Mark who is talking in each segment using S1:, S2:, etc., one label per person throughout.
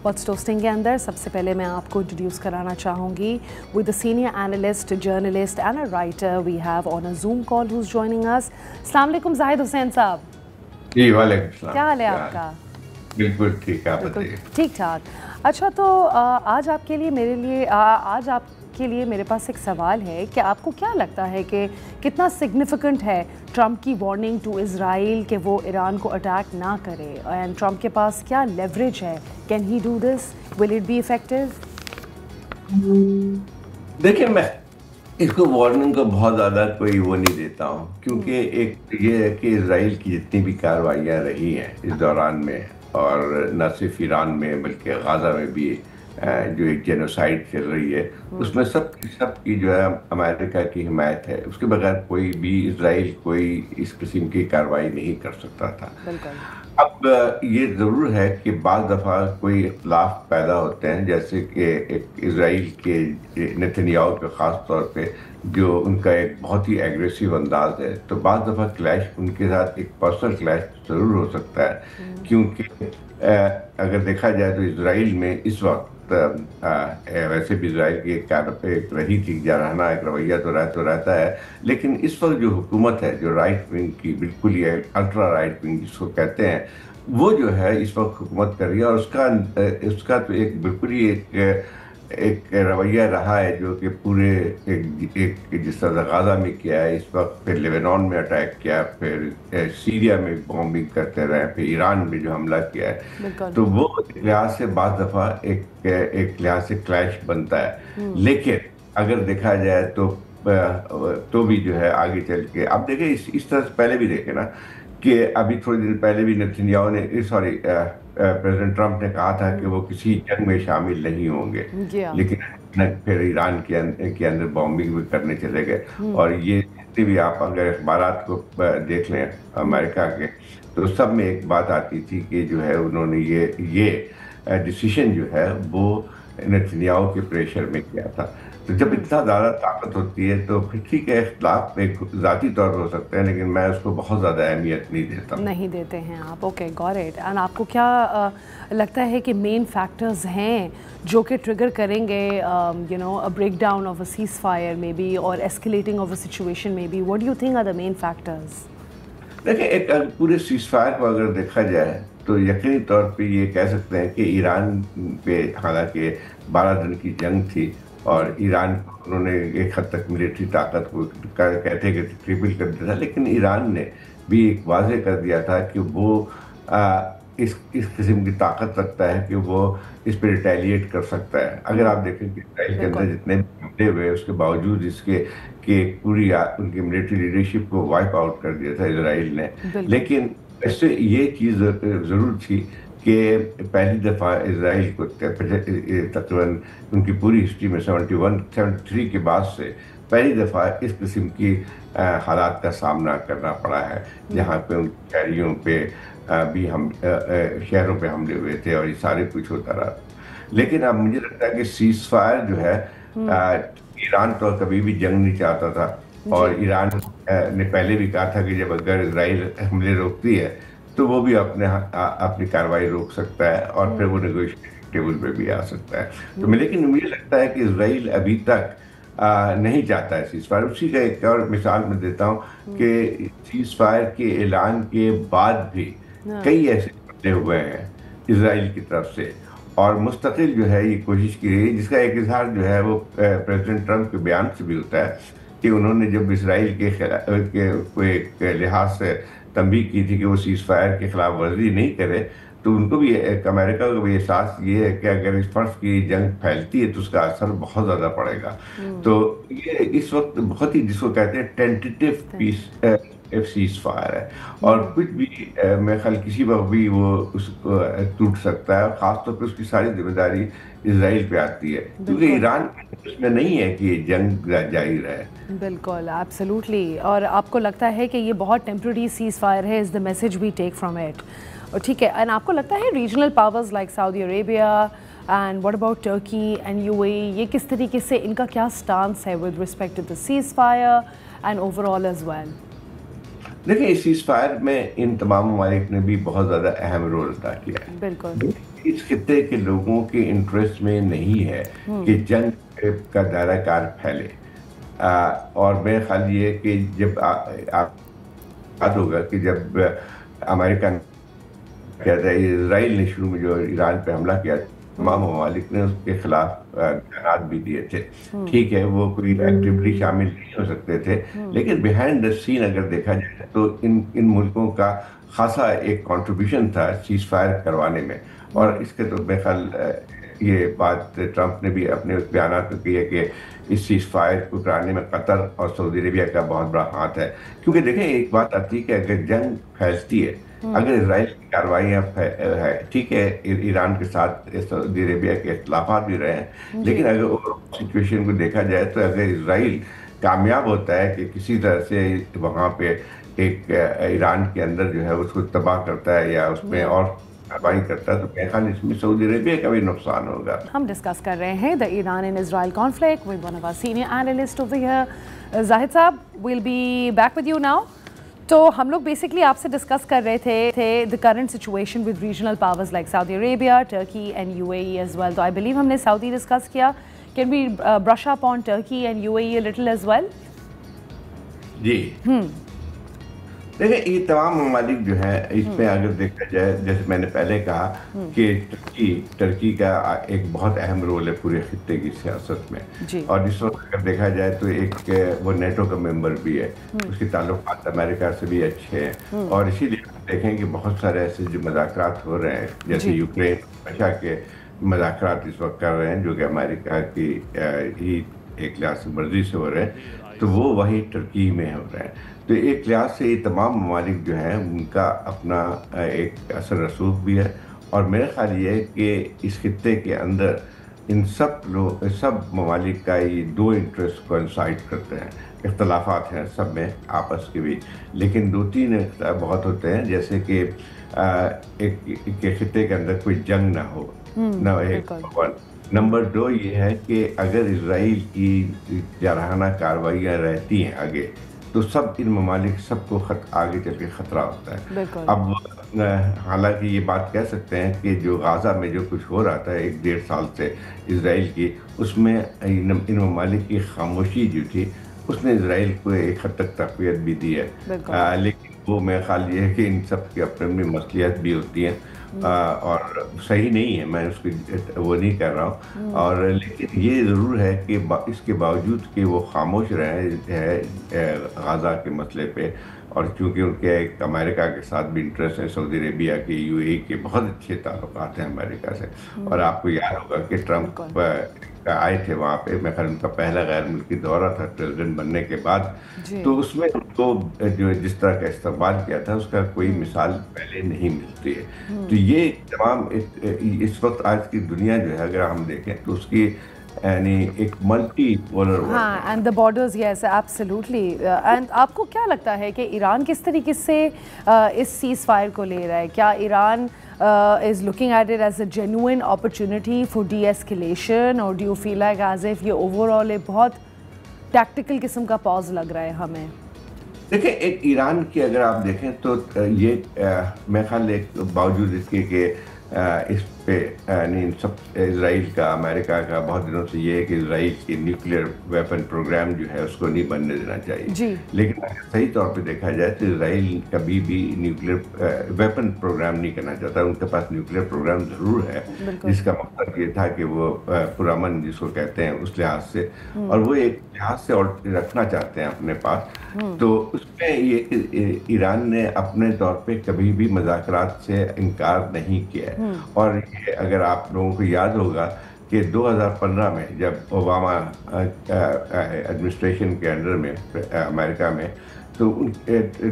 S1: What's toasting के अंदर सबसे पहले मैं आपको इंट्रोड्यूस कराना चाहूँगी with the senior analyst, journalist and a writer we have on a Zoom call who is joining us. अस्सलाम वालेकुम जाहिद हुसैन साहब।
S2: जी वालेकुम सलाम।
S1: क्या हाल है आपका?
S2: बिल्कुल ठीक है, आप
S1: बिल्कुल
S2: बताइए।
S1: ठीक ठाक। अच्छा, तो आज आपके लिए आज आपके लिए मेरे पास एक सवाल है कि आपको क्या लगता है कि कितना सिग्निफिकेंट है ट्रंप की वार्निंग टू इज़राइल कि वो ईरान को अटैक ना करे, एंड ट्रंप के पास क्या लेवरेज है? Can he do this? Will it be effective?
S2: देखिए, मैं इसको वार्निंग को बहुत ज़्यादा कोई वो नहीं देता हूँ, क्योंकि एक ये है कि इजराइल की जितनी भी कार्रवाइयाँ रही हैं इस दौरान में, और न सिर्फ ईरान में बल्कि गाज़ा में भी जो एक जेनोसाइड चल रही है, उसमें सब की जो है अमेरिका की हिमायत है। उसके बगैर कोई भी इजराइल कोई इस किस्म की कार्रवाई नहीं कर सकता था। अब ये ज़रूर है कि बाज़ दफ़ा कोई इख्तलाफ पैदा होते हैं, जैसे कि एक इजराइल के नेतन्याहू के ख़ास तौर पे जो उनका एक बहुत ही एग्रेसिव अंदाज है, तो बाज़ दफ़ा क्लैश उनके साथ एक पर्सनल क्लैश ज़रूर हो सकता है, क्योंकि अगर देखा जाए तो इजराइल में इस वक्त वैसे भी इजराइल की एक रही थी जारहाना एक रवैया तो रहता है, लेकिन इस वक्त जो हुकूमत है, जो राइट विंग की, बिल्कुल ही अल्ट्रा राइट विंग जिसको कहते हैं, वो जो है इस वक्त हुकूमत कर रही है, और उसका तो एक बिल्कुल ही एक रवैया रहा है जो कि पूरे एक जिस तरह गाजा में किया है इस वक्त, फिर लेबनान में अटैक किया, फिर सीरिया में बॉम्बिंग करते रहे, फिर ईरान में जो हमला किया है, तो वो लिहाज से बाज़ दफ़ा एक लिहाज से क्लैश बनता है। लेकिन अगर देखा जाए तो भी जो है आगे चल के, अब देखें इस तरह से पहले भी देखे ना कि अभी थोड़ी देर पहले भी नेतन्याहू ने प्रेसिडेंट ट्रंप ने कहा था कि वो किसी जंग में शामिल नहीं होंगे, लेकिन फिर ईरान के अंदर बॉम्बिंग भी करने चले गए। और ये जितने भी आप अगर अखबारात को देख लें अमेरिका के, तो सब में एक बात आती थी कि जो है उन्होंने ये डिसीजन जो है वो नेतन्याहू के प्रेशर में किया था। तो जब इतना ज़्यादा ताकत होती है तो फिर ठीक है, इख्तिलाफ एक ज़ाती तौर पर हो सकते हैं, लेकिन मैं उसको बहुत ज़्यादा अहमियत नहीं देता।
S1: नहीं देते हैं आप? Okay, got it. एंड आपको क्या लगता है कि मेन फैक्टर्स हैं जो कि ट्रिगर करेंगे a break down of a cease fire may be, और escalating of a situation may be? What do you think are the main factors?
S2: देखिए, एक पूरे सीज फायर को अगर देखा जाए तो यकीनी तौर पे ये कह सकते हैं कि ईरान पे हालांकि 12 दिन की जंग थी, और ईरान उन्होंने एक हद तक मिलिट्री ताकत को कहते कि ट्रिपल कर दिया था, लेकिन ईरान ने भी एक वाजे कर दिया था कि वो इस किस्म की ताकत रखता है कि वो इस पर रिटेलिएट कर सकता है। अगर आप देखें कि इसराइल के अंदर जितने हमले हुए, उसके बावजूद इसके कि पूरी उनकी मिलिट्री लीडरशिप को वाइप आउट कर दिया था इसराइल ने। लेकिन इससे ये चीज़ ज़रूर थी कि पहली दफ़ा इसराइल को तकरीबन उनकी पूरी हिस्ट्री में 73 के बाद से पहली दफ़ा इस किस्म की हालात का सामना करना पड़ा है, जहाँ पे उन शहरियों पे भी हम शहरों पे हमले हुए थे और ये सारे कुछ होता रहा। लेकिन अब मुझे लगता है कि सीज फायर जो है, ईरान तो कभी भी जंग नहीं चाहता था, और ईरान ने पहले भी कहा था कि जब अगर इसराइल हमले रोकती है तो वो भी अपनी कार्रवाई रोक सकता है, और फिर वो नेगोशिएशन टेबल पे भी आ सकता है। तो लेकिन मुझे लगता है कि इसराइल अभी तक नहीं चाहता है सीज फायर। उसी का एक और मिसाल मैं देता हूँ कि सीज फायर के ऐलान के बाद भी कई ऐसे हमले हुए हैं इसराइल की तरफ से, और मुस्तकिल जो है ये कोशिश की गई, जिसका एक इजहार जो है वो प्रेसिडेंट ट्रंप के बयान से भी होता है कि उन्होंने जब इसराइल के एक लिहाज से तंबीह की थी कि वो सीज फायर के खिलाफ वर्जी नहीं करे, तो उनको भी अमेरिका को भी एहसास ये है कि अगर इस फर्ज की जंग फैलती है तो उसका असर बहुत ज़्यादा पड़ेगा। तो ये इस वक्त बहुत ही, जिसको कहते हैं टेंटेटिव पीस सीज फायर है, और कुछ भी मेरे ख्याल किसी वक्त भी वो उसको टूट सकता है, और ख़ासतौर पर उसकी सारी जिम्मेदारी इसराइल पे आती है, क्योंकि ईरान इसमें नहीं है कि ये जंग जारी रहे।
S1: बिल्कुल, एब्सोल्युटली। और आपको लगता है कि ये बहुत टेम्पररी सीज फायर है, is the message we take from it? और ठीक है, एंड आपको लगता है regional powers like Saudi Arabia and what about Turkey and UAE, ये किस तरीके से, इनका क्या स्टांस है with respect to the ceasefire and overall as well?
S2: देखिए, इस सीज फायर में इन तमाम ममालिक ने भी बहुत ज़्यादा अहम रोल अदा किया है।
S1: बिल्कुल।
S2: इस खित्ते के लोगों के इंटरेस्ट में नहीं है कि जंग का दायरा कार फैले। और मेरा ख्याल ये है कि जब आप याद होगा कि जब अमेरिका ने किया था, इसराइल ने शुरू में जो ईरान पे हमला किया, तमाम ममालिक ने उसके खिलाफ बयान भी दिए थे। ठीक है, वो कोई एक्टिवली शामिल नहीं हो सकते थे, लेकिन बिहाइंड द सीन अगर देखा जाए तो इन मुल्कों का खासा एक कंट्रीब्यूशन था सीज फायर करवाने में। और इसके तो बेखल ये बात ट्रंप ने भी अपने उस बयान में की है कि इस सीज फायर को कराने में कतर और सऊदी अरेबिया का बहुत बड़ा हाथ है। क्योंकि देखें, एक बात आती है कि अगर जंग फैलती है, अगर इसराइल की कार्रवाइयाँ है, ठीक है, ईरान के साथ सऊदी अरेबिया के इख्तलाफात भी रहे हैं, लेकिन अगर सिचुएशन को देखा जाए तो अगर इसराइल कामयाब होता है कि किसी तरह से वहाँ पे एक ईरान के अंदर जो है उसको तबाह करता है या उसमें और कार्रवाई करता है, तो मेरे ख्याल इसमें सऊदी अरेबिया का भी नुकसान होगा।
S1: हम डिस्कस कर रहे हैं the Iran and Israel conflict with one of our senior analyst over here. Zahid साहब, will be back with you now. तो हम लोग बेसिकली आपसे डिस्कस कर रहे थे the current situation with regional powers like Saudi Arabia, Turkey and UAE as well. तो I believe हमने सऊदी डिस्कस किया। Can we brush up on Turkey and UAE a little as well?
S2: जी, देखिए, ये तमाम ममालिक जो है इसमें अगर देखा जाए, जैसे मैंने पहले कहा कि टर्की का एक बहुत अहम रोल है पूरे खित्ते की सियासत में। और इस वक्त अगर देखा जाए तो एक वो नेटो का मेंबर भी है, उसके ताल्लुकात अमेरिका से भी अच्छे हैं। और इसीलिए हम देखें कि बहुत सारे ऐसे जो मुज़ाकरात हो रहे हैं, जैसे यूक्रेन रशिया के मुज़ाकरात इस वक्त कर रहे हैं, जो कि अमेरिका की ही एक लिहाज से मर्जी से हो रहे हैं, तो वो वही टर्की में हो रहे हैं। तो एक लिहाज से ये तमाम ममालिक जो हैं उनका अपना एक असर रसूख भी है। और मेरा ख्याल ये है कि इस खित्ते के अंदर इन सब ममालिक का ये दो इंटरेस्ट कोइंसाइड करते हैं। इख्तलाफात हैं सब में आपस के बीच, लेकिन दो तीन बहुत होते हैं, जैसे कि एक खित्ते के अंदर कोई जंग ना हो, ना एक। नंबर 2 ये है कि अगर इसराइल की जारहाना कार्रवाइयाँ रहती हैं आगे, तो सब इन ममालिक सबको आगे चल के ख़तरा होता है। अब हालांकि ये बात कह सकते हैं कि जो गाज़ा में जो कुछ हो रहा था 1-1.5 साल से इसराइल की, उसमें इन ममालिक की खामोशी जो थी उसने इसराइल को एक हद तक तक़वियत भी दी है। लेकिन वो मेरा ख्याल ये है कि इन सब की अपनी अपनी मसलियत भी होती हैं और सही नहीं है, मैं उसकी वो नहीं कर रहा हूँ। और लेकिन ये ज़रूर है कि इसके बावजूद कि वो खामोश रहे हैं गाज़ा के मसले पे, और चूँकि उनके एक अमेरिका के साथ भी इंटरेस्ट है, सऊदी अरेबिया के, यूएई के बहुत अच्छे ताल्लुकात हैं अमेरिका से। और आपको याद होगा कि ट्रंप आए थे वहाँ पे, मैं ख्याल उनका पहला गैर मुल्की दौरा था प्रेसिडेंट बनने के बाद, तो उसमें उनको जो जिस तरह का इस्तेमाल किया था उसका कोई मिसाल पहले नहीं मिलती है। तो ये तमाम इस वक्त आज की दुनिया जो है अगर हम देखें तो उसकी यानी एक मल्टी पोलर,
S1: हाँ, and the borders, yes absolutely. And आपको क्या लगता है कि ईरान किस तरीके से इस सीज फायर को ले रहा है? क्या Iran is looking at it as a genuine opportunity for de-escalation, or do you feel like as if ये overall एक बहुत tactical किस्म का पॉज लग रहा है हमें?
S2: देखिए, एक ईरान की अगर आप देखें तो ये मेरे ख्याल एक बावजूद इसके कि इस पे नहीं सब इसराइल का, अमेरिका का बहुत दिनों से ये है कि इसराइल की न्यूक्लियर वेपन प्रोग्राम जो है उसको नहीं बनने देना चाहिए। लेकिन अगर सही तौर पे देखा जाए तो इसराइल कभी भी न्यूक्लियर वेपन प्रोग्राम नहीं करना चाहता। उनके पास न्यूक्लियर प्रोग्राम ज़रूर है, जिसका मकसद ये था कि वो पुरअमन जिसको कहते हैं उस लिहाज से, और वो एक लिहाज से और रखना चाहते हैं अपने पास। तो उसमें ये ईरान ने अपने तौर पे कभी भी मुज़ाकरात से इनकार नहीं किया है। और अगर आप लोगों को याद होगा कि 2015 में जब ओबामा एडमिनिस्ट्रेशन के अंडर में अमेरिका में, तो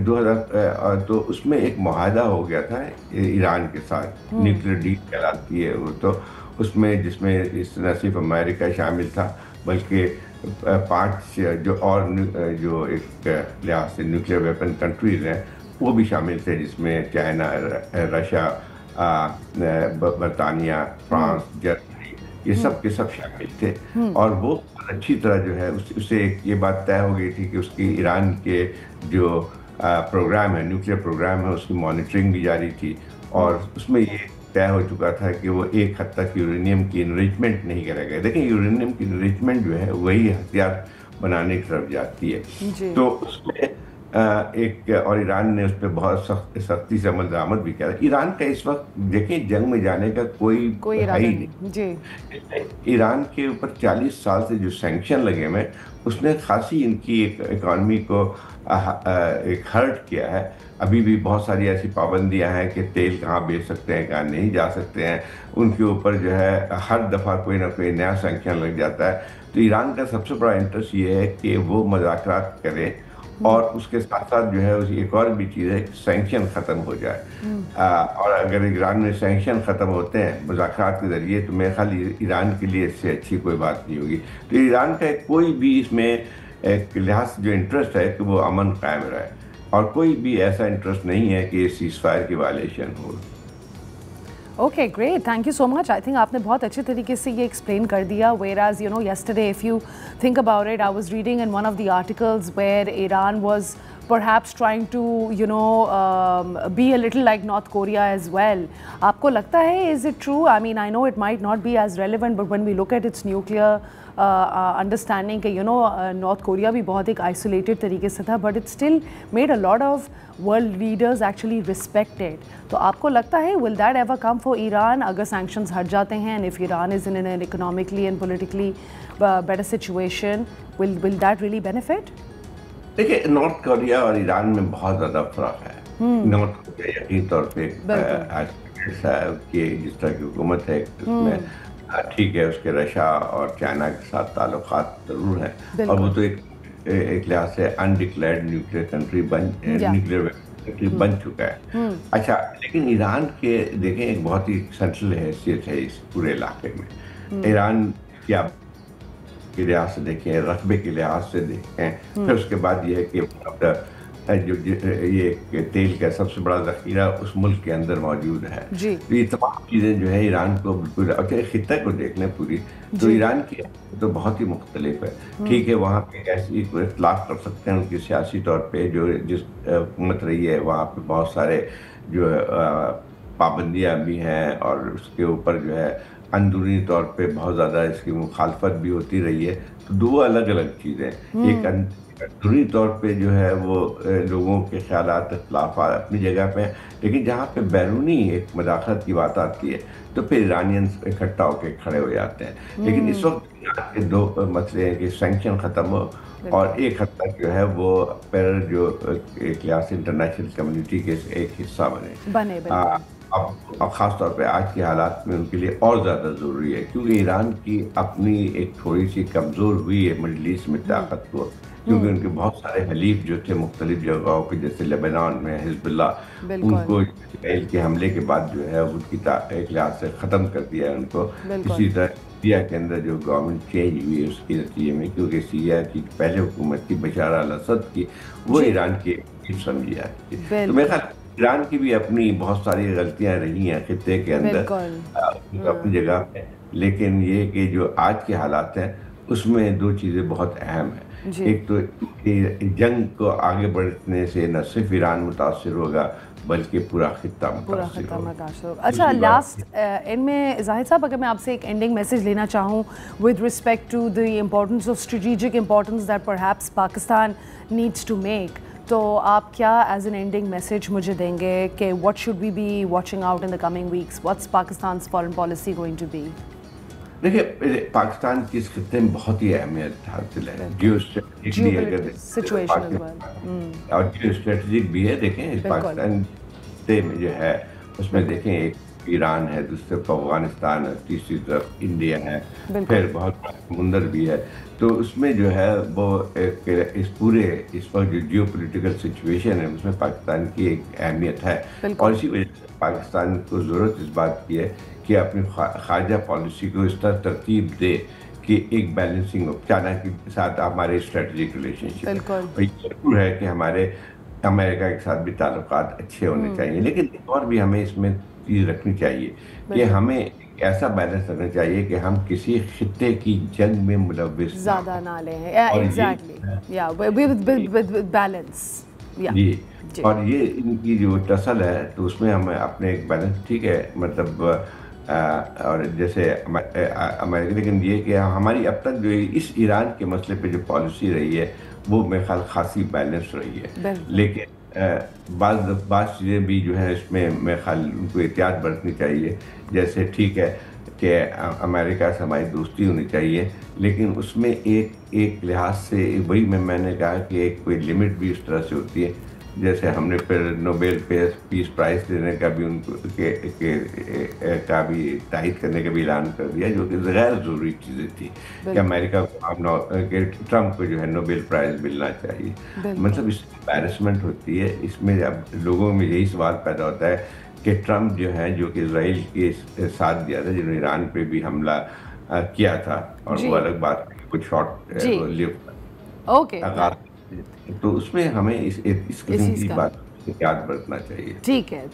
S2: 2000 तो उसमें एक मुआहदा हो गया था ईरान के साथ, न्यूक्लियर डील कहलाती है वो, तो उसमें जिसमें इस न सिर्फ अमेरिका शामिल था बल्कि 5 जो और जो एक लिहाज से न्यूक्लियर वेपन कंट्रीज हैं वो भी शामिल थे, जिसमें चाइना, रशिया, बरतानिया, फ्रांस, जर्मनी, ये सब के सब शामिल थे। और वो अच्छी तरह जो है उससे ये बात तय हो गई थी कि उसकी ईरान के जो प्रोग्राम है, न्यूक्लियर प्रोग्राम है, उसकी मॉनिटरिंग भी जारी थी। और उसमें ये तय हो चुका था कि वो एक हद तक यूरेनियम की इनरिचमेंट नहीं करेगा। देखिए, यूरेनियम की इनरिचमेंट जो है वही हथियार बनाने की तरफ जाती है।
S1: जी
S2: तो उसमें एक और ईरान ने उस पर बहुत सख्ती से अमल दरामद भी किया। ईरान का इस वक्त देखिए जंग में जाने का कोई
S1: कोई
S2: है
S1: इरादा
S2: ही
S1: नहीं। जी
S2: नहीं। ईरान के ऊपर 40 साल से जो सैंक्शन लगे हुए उसने खासी इनकी एक इकॉनमी को एक हर्ट किया है। अभी भी बहुत सारी ऐसी पाबंदियां हैं कि तेल कहाँ बेच सकते हैं, कहाँ नहीं जा सकते हैं। उनके ऊपर जो है हर दफ़ा कोई ना कोई नया सैंक्शन लग जाता है। तो ईरान का सबसे बड़ा इंटरेस्ट ये है कि वो मुज़ाकरात करे, और उसके साथ साथ जो है उसकी एक और भी चीज़ है, सैंक्शन ख़त्म हो जाए। और अगर ईरान में सैंक्शन ख़त्म होते हैं मुज़ाकरात के ज़रिए, तो मेरे ख्याल ईरान के लिए इससे अच्छी कोई बात नहीं होगी। तो ईरान का कोई भी इसमें एक लिहाज से जो इंटरेस्ट है कि वो अमन कायम रहे, और कोई भी ऐसा इंटरेस्ट नहीं है कि सीज़ फायर की वायलेशन हो।
S1: Okay great, thank you so much. I think आपने बहुत अच्छे तरीके से ये एक्सप्लेन कर दिया। Whereas you know yesterday, if you think about it, I was reading in one of the articles where Iran was perhaps trying to be a little like North Korea as well. आपको लगता है, is it true? I mean, I know it might not be as relevant, but when we look at its nuclear understanding कि North Korea भी बहुत एक isolated तरीके से था, but it still made a lot of world leaders actually respect it. तो आपको लगता है will that ever come for Iran अगर sanctions हट जाते हैं, and if Iran is in an economically and politically better situation, will that really benefit?
S2: देखिए, north Korea और ईरान में बहुत ज़्यादा फर्क है। नॉर्थ कोरिया यकीन तौर पे आज की जिस तरह की हुकूमत है उसमें ठीक है, उसके रशिया और चाइना के साथ ताल्लुकात ज़रूर हैं, और वो तो एक लिहाज से अनडिक्लेयर्ड न्यूक्लियर कंट्री बन चुका है। अच्छा, लेकिन ईरान के देखें एक बहुत ही सेंट्रल हैसियत है इस पूरे इलाके में। ईरान क्या के लिहाज से देखें, रकबे के लिहाज से देखें, फिर उसके बाद ये है कि जो ये तेल का सबसे बड़ा ज़ख़ीरा उस मुल्क के अंदर मौजूद है। तो ये तमाम चीज़ें जो है ईरान को बिल्कुल, अच्छा खित्ते को देख लें पूरी, तो ईरान की तो बहुत ही मुख्तलिफ है। ठीक है, वहाँ पे ऐसी इख्तिलाफ कर सकते हैं उनकी सियासी तौर पे, जो जिस हुकूमत रही है वहाँ पे बहुत सारे जो पाबंदियाँ भी हैं, और उसके ऊपर जो है अंदरूनी तौर पे बहुत ज़्यादा इसकी मुखालफत भी होती रही है। तो दो अलग अलग चीज़ें, एक अंदरूनी तौर पे जो है वो लोगों के ख्यालात इख्तिलाफ़ात अपनी जगह पे हैं, लेकिन जहाँ पे बैरूनी एक मदाखलत की बात आती है तो फिर ईरानियंस इकट्ठा होकर खड़े हो जाते हैं। लेकिन इस वक्त के दो मसले हैं कि सैंक्शन ख़त्म हो, और एक हद तक जो है वो पर जो एक लिहाज से इंटरनेशनल कम्युनिटी के एक हिस्सा बने। अब ख़ास तौर पे आज के हालात में उनके लिए और ज़्यादा ज़रूरी है, क्योंकि ईरान की अपनी एक थोड़ी सी कमज़ोर हुई है मिडल ईस्ट में ताकत को, क्योंकि उनके बहुत सारे हलीफ जो थे मुख्तलिफ जगहों पे, जैसे लेबनान में हिजबुल्लाह, उनको इसराइल के हमले के बाद जो है उनकी एक लिहाज से ख़त्म कर दिया है उनको। इसी तरह सीरिया के अंदर जो गवर्नमेंट चेंज हुई है उसके नतीजे में, क्योंकि सीरिया की पहले हुकूमत की बशार अल-असद की, वो ईरान की समझी जाती है। तो मेरे ख्याल ईरान की भी अपनी बहुत सारी गलतियां रही हैं खित्ते के अंदर अपनी जगह पे, लेकिन ये कि जो आज के हालात हैं उसमें दो चीज़ें बहुत अहम हैं। एक तो जंग को आगे बढ़ने से न सिर्फ ईरान मुतासर होगा बल्कि पूरा खित्ता मुतासर होगा।
S1: अच्छा, लास्ट इनमें जाहिद साहब, अगर मैं आपसे एक एंडिंग मैसेज लेना चाहूँ with respect to the importance of strategic importance that perhaps Pakistan needs to make, तो आप क्या एज एन एंडिंग मैसेज मुझे देंगे कि what should we be watching out in the coming weeks, what's Pakistan's foreign policy going to be?
S2: देखिए, पाकिस्तान की इस खित्ते में बहुत ही अहमियत हासिल है, जियो स्ट्रेटेजिक भी है। देखें पाकिस्तान खित्ते में जो है उसमें देखें एक ईरान है, दूसरी तरफ अफगानिस्तान है, तीसरी तरफ इंडिया है, फिर बहुत समुंदर भी है। तो उसमें जो है वो इस वक्त जो जियो पोलिटिकल सिचुएशन है उसमें पाकिस्तान की एक अहमियत है, और इसी वजह से पाकिस्तान को ज़रूरत इस बात की है कि अपनी खारजा पॉलिसी को इस तरह तरतीब दे कि एक बैलेंसिंग हो। चाइना के साथ हमारे स्ट्रेटजिक रिलेशनशिप जरूर है कि हमारे अमेरिका के साथ भी ताल्लुकात अच्छे होने चाहिए, लेकिन और भी हमें इसमें चीज़ रखनी चाहिए कि हमें ऐसा बैलेंस रखना चाहिए कि हम किसी खित्ते की जंग में मुलव्विस
S1: ज़्यादा ना लें। एग्जैक्टली, या विद बैलेंस।
S2: जी।
S1: जी
S2: और ये इनकी जो टसल है तो उसमें हम अपने एक बैलेंस, ठीक है, मतलब और जैसे अमेरिका, लेकिन ये कि हमारी अब तक जो इस ईरान के मसले पे जो पॉलिसी रही है वो मेरे ख्याल खासी बैलेंस रही है।
S1: बिल्कुल।
S2: लेकिन बाज़ बाज़ चीज़ें भी जो है इसमें मेरे ख्याल उनको एहतियात बरतनी चाहिए। जैसे ठीक है कि अमेरिका से हमारी दोस्ती होनी चाहिए, लेकिन उसमें एक एक लिहाज से वही मैंने कहा कि एक कोई लिमिट भी उस तरह से होती है। जैसे हमने फिर नोबेल पीस प्राइज देने का भी उनको का भी तायद करने का भी ऐलान कर दिया, जो कि गैर ज़रूरी चीज़ें थी कि
S1: बिल्कुल।
S2: अमेरिका को कि ट्रम्प को जो है नोबेल प्राइज़ मिलना चाहिए।
S1: बिल्कुल।
S2: मतलब इसमें एम्बैरेसमेंट होती है। इसमें अब लोगों में यही सवाल पैदा होता है कि ट्रम्प जो है, जो कि इसराइल के साथ दिया था, जिन्होंने ईरान पे भी हमला किया था, और
S1: जी
S2: वो अलग बात है कि कुछ शॉर्ट
S1: जी।
S2: Live
S1: okay.
S2: आगाज, तो उसमें हमें इस
S1: इस
S2: किस्म
S1: चीज़
S2: की
S1: का
S2: बात याद बरतना चाहिए।
S1: ठीक है।